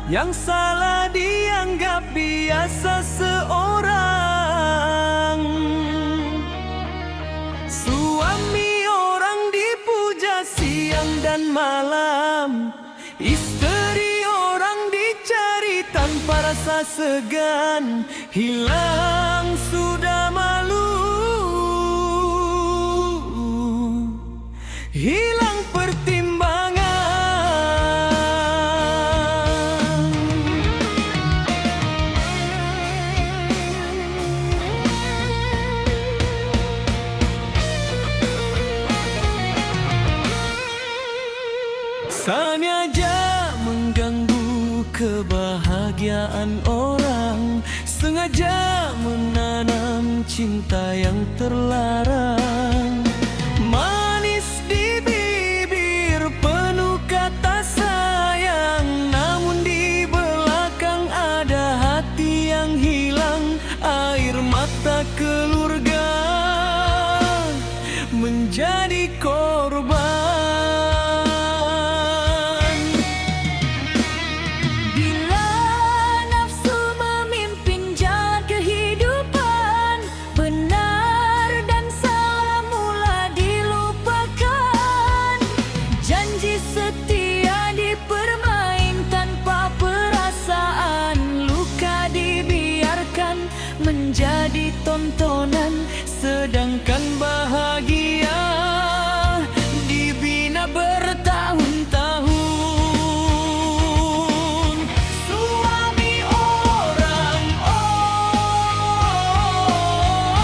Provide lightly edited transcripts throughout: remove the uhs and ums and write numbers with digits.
yang salah dianggap biasa seorang. Suami orang dipuja siang dan malam, isteri orang dicari tanpa rasa segan. Hilang sudah malu, hilang pertimbangan. Sengaja mengganggu kebahagiaan orang, sengaja menanam cinta yang terlarang. Manis di bibir penuh kata sayang, namun di belakang ada hati yang hilang. Air mata keluarga menjadi korban. Setia dipermain tanpa perasaan, luka dibiarkan menjadi tontonan, sedangkan bahagia dibina bertahun-tahun. Suami orang,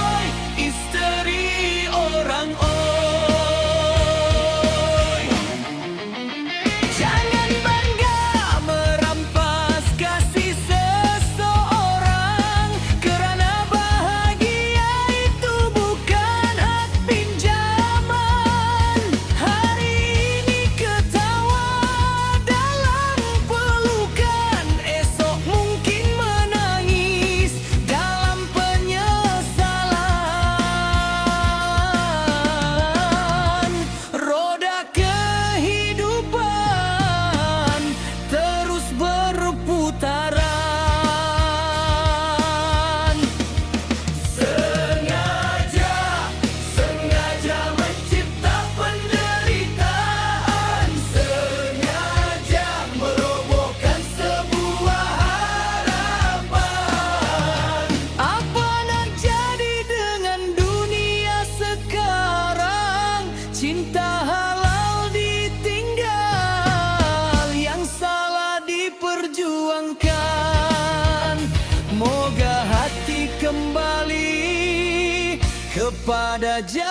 oi, isteri orang, oi. Jangan bangga merampas kasih seseorang, kerana bahagia itu bukan hak pinjaman. Hari ini ketawa dalam pelukan, esok mungkin menangis dalam penyesalan. Roda kehidupan terus berputaran. Sengaja mencipta penderitaan, sengaja merobohkan sebuah harapan. Apa nak jadi dengan dunia sekarang? Cinta halal ditinggal, yang salah diperjuangkan. Moga hati kembali kepada jalan